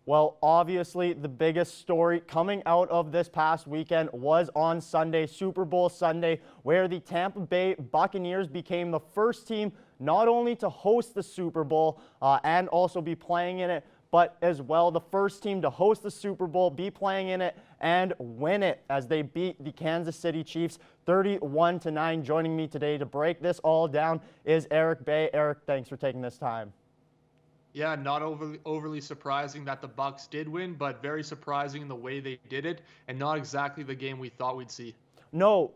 Well, obviously, the biggest story coming out of this past weekend was on Sunday, Super Bowl Sunday, where the Tampa Bay Buccaneers became the first team not only to host the Super Bowl and also be playing in it, but as well the first team to host the Super Bowl, be playing in it, and win it as they beat the Kansas City Chiefs 31-9. Joining me today to break this all down is Eric Bay. Eric, thanks for taking this time. Yeah, not overly surprising that the Bucs did win, but very surprising in the way they did it, and not exactly the game we thought we'd see. No,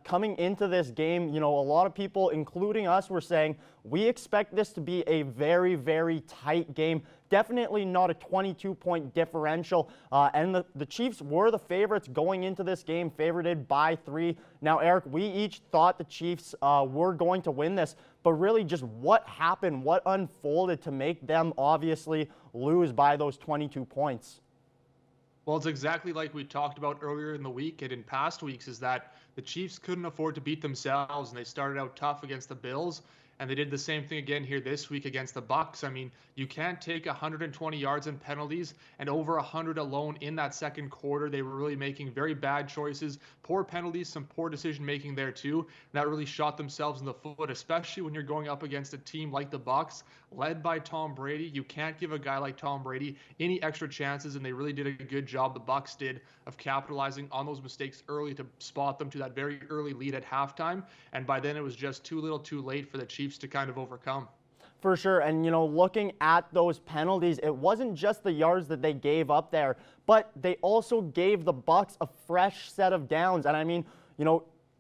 coming into this game, a lot of people, including us, were saying we expect this to be a very, very tight game. Definitely not a 22-point differential. And the Chiefs were the favorites going into this game, favorited by 3. Now, Eric, we each thought the Chiefs were going to win this, but really just what happened, what unfolded to make them obviously lose by those 22 points? Well, it's exactly like we talked about earlier in the week and in past weeks, is that the Chiefs couldn't afford to beat themselves, and they started out tough against the Bills, and they did the same thing again here this week against the Bucs. I mean, you can't take 120 yards in penalties and over 100 alone in that second quarter. They were really making very bad choices, poor penalties, some poor decision making there too. And that really shot themselves in the foot, especially when you're going up against a team like the Bucs, led by Tom Brady. You can't give a guy like Tom Brady any extra chances, and they really did a good job, the Bucs did, of capitalizing on those mistakes early to spot them to that very early lead at halftime. And by then it was just too little too late for the Chiefs to kind of overcome. For sure. And, looking at those penalties, it wasn't just the yards that they gave up there, but they also gave the Bucs a fresh set of downs. And I mean,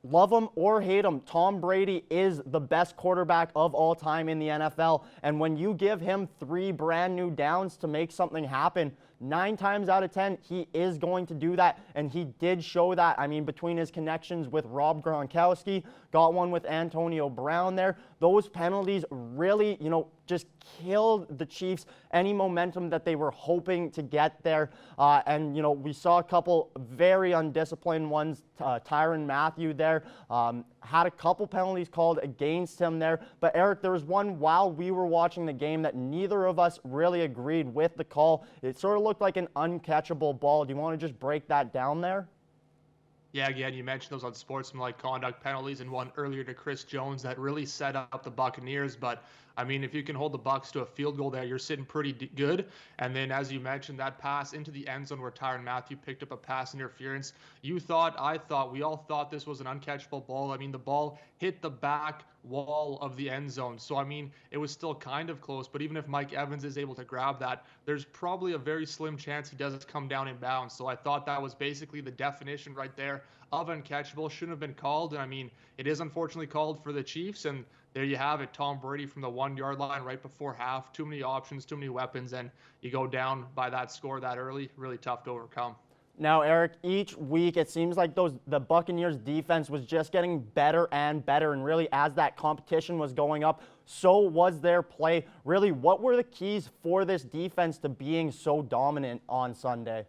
love him or hate him, Tom Brady is the best quarterback of all time in the NFL. And when you give him 3 brand new downs to make something happen, 9 times out of 10, he is going to do that. And he did show that. I mean, between his connections with Rob Gronkowski, got one with Antonio Brown there. Those penalties really, just killed the Chiefs any momentum that they were hoping to get there. And, we saw a couple very undisciplined ones. Tyrann Mathieu there had a couple penalties called against him there. But, Eric, there was one while we were watching the game that neither of us really agreed with the call. It sort of looked like an uncatchable ball. Do you want to just break that down there? Yeah, again, you mentioned those unsportsmanlike conduct penalties, and one earlier to Chris Jones that really set up the Buccaneers. But I mean, if you can hold the Bucs to a field goal there, you're sitting pretty good. And then, as you mentioned, that pass into the end zone where Tyrann Mathieu picked up a pass interference. You thought, I thought, we all thought this was an uncatchable ball. I mean, the ball hit the back wall of the end zone. So, I mean, it was still kind of close. But even if Mike Evans is able to grab that, there's probably a very slim chance he does come down in bounds. So I thought that was basically the definition right there of uncatchable. Shouldn't have been called. And I mean, it is unfortunately called for the Chiefs. And there you have it, Tom Brady from the 1-yard line right before half. Too many options, too many weapons, and you go down by that score that early. Really tough to overcome. Now, Eric, each week it seems like the Buccaneers defense was just getting better and better, and really as that competition was going up, so was their play. Really, what were the keys for this defense to being so dominant on Sunday?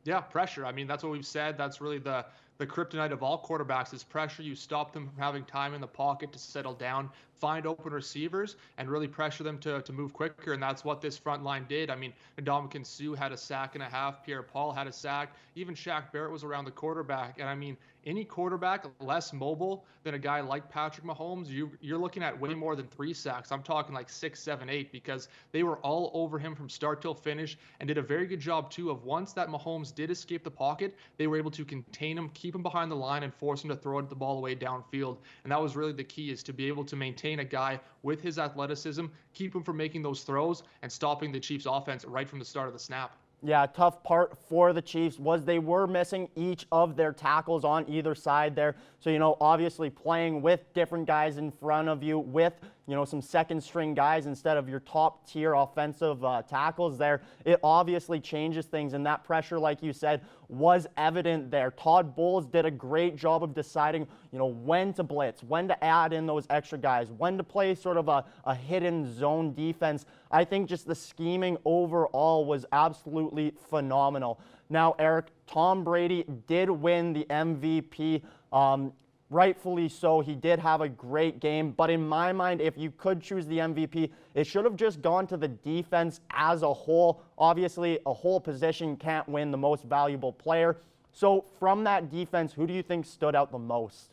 Yeah, pressure. I mean, that's what we've said. That's really the kryptonite of all quarterbacks is pressure. You stop them from having time in the pocket to settle down, find open receivers, and really pressure them to move quicker. And that's what this front line did. I mean, Ndamukong Suh had a sack and a half. Pierre-Paul had a sack. Even Shaq Barrett was around the quarterback. And I mean, any quarterback less mobile than a guy like Patrick Mahomes, you're looking at way more than 3 sacks. I'm talking like 6, 7, 8, because they were all over him from start till finish and did a very good job too of once that Mahomes did escape the pocket, they were able to contain him, keep him behind the line, and force him to throw the ball away downfield. And that was really the key, is to be able to maintain a guy with his athleticism, keep him from making those throws, and stopping the Chiefs offense right from the start of the snap. Yeah, tough part for the Chiefs was they were missing each of their tackles on either side there. So, obviously playing with different guys in front of you with, some second string guys instead of your top tier offensive tackles there, it obviously changes things. And that pressure, like you said, was evident there. Todd Bowles did a great job of deciding, when to blitz, when to add in those extra guys, when to play sort of a hidden zone defense. I think just the scheming overall was absolutely phenomenal. Now, Eric, Tom Brady did win the MVP. rightfully so. He did have a great game, but in my mind, if you could choose the MVP, it should have just gone to the defense as a whole. Obviously, a whole position can't win the most valuable player. So from that defense, who do you think stood out the most?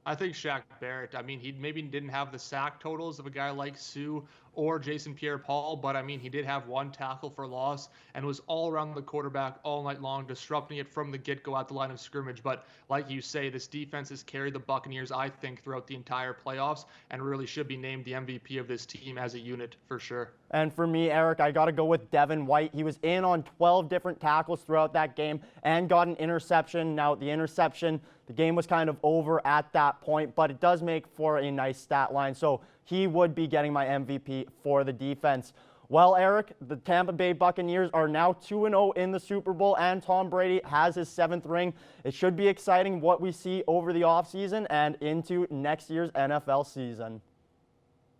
I think Shaq Barrett. I mean, he maybe didn't have the sack totals of a guy like Sue or Jason Pierre-Paul, but I mean, he did have 1 tackle for loss and was all around the quarterback all night long, disrupting it from the get-go at the line of scrimmage. But like you say, this defense has carried the Buccaneers, I think, throughout the entire playoffs and really should be named the MVP of this team as a unit for sure. And for me, Eric, I got to go with Devin White. He was in on 12 different tackles throughout that game and got an interception. Now, the interception, the game was kind of over at that point, but it does make for a nice stat line. So he would be getting my MVP for the defense. Well, Eric, the Tampa Bay Buccaneers are now 2-0 in the Super Bowl, and Tom Brady has his 7th ring. It should be exciting what we see over the offseason and into next year's NFL season.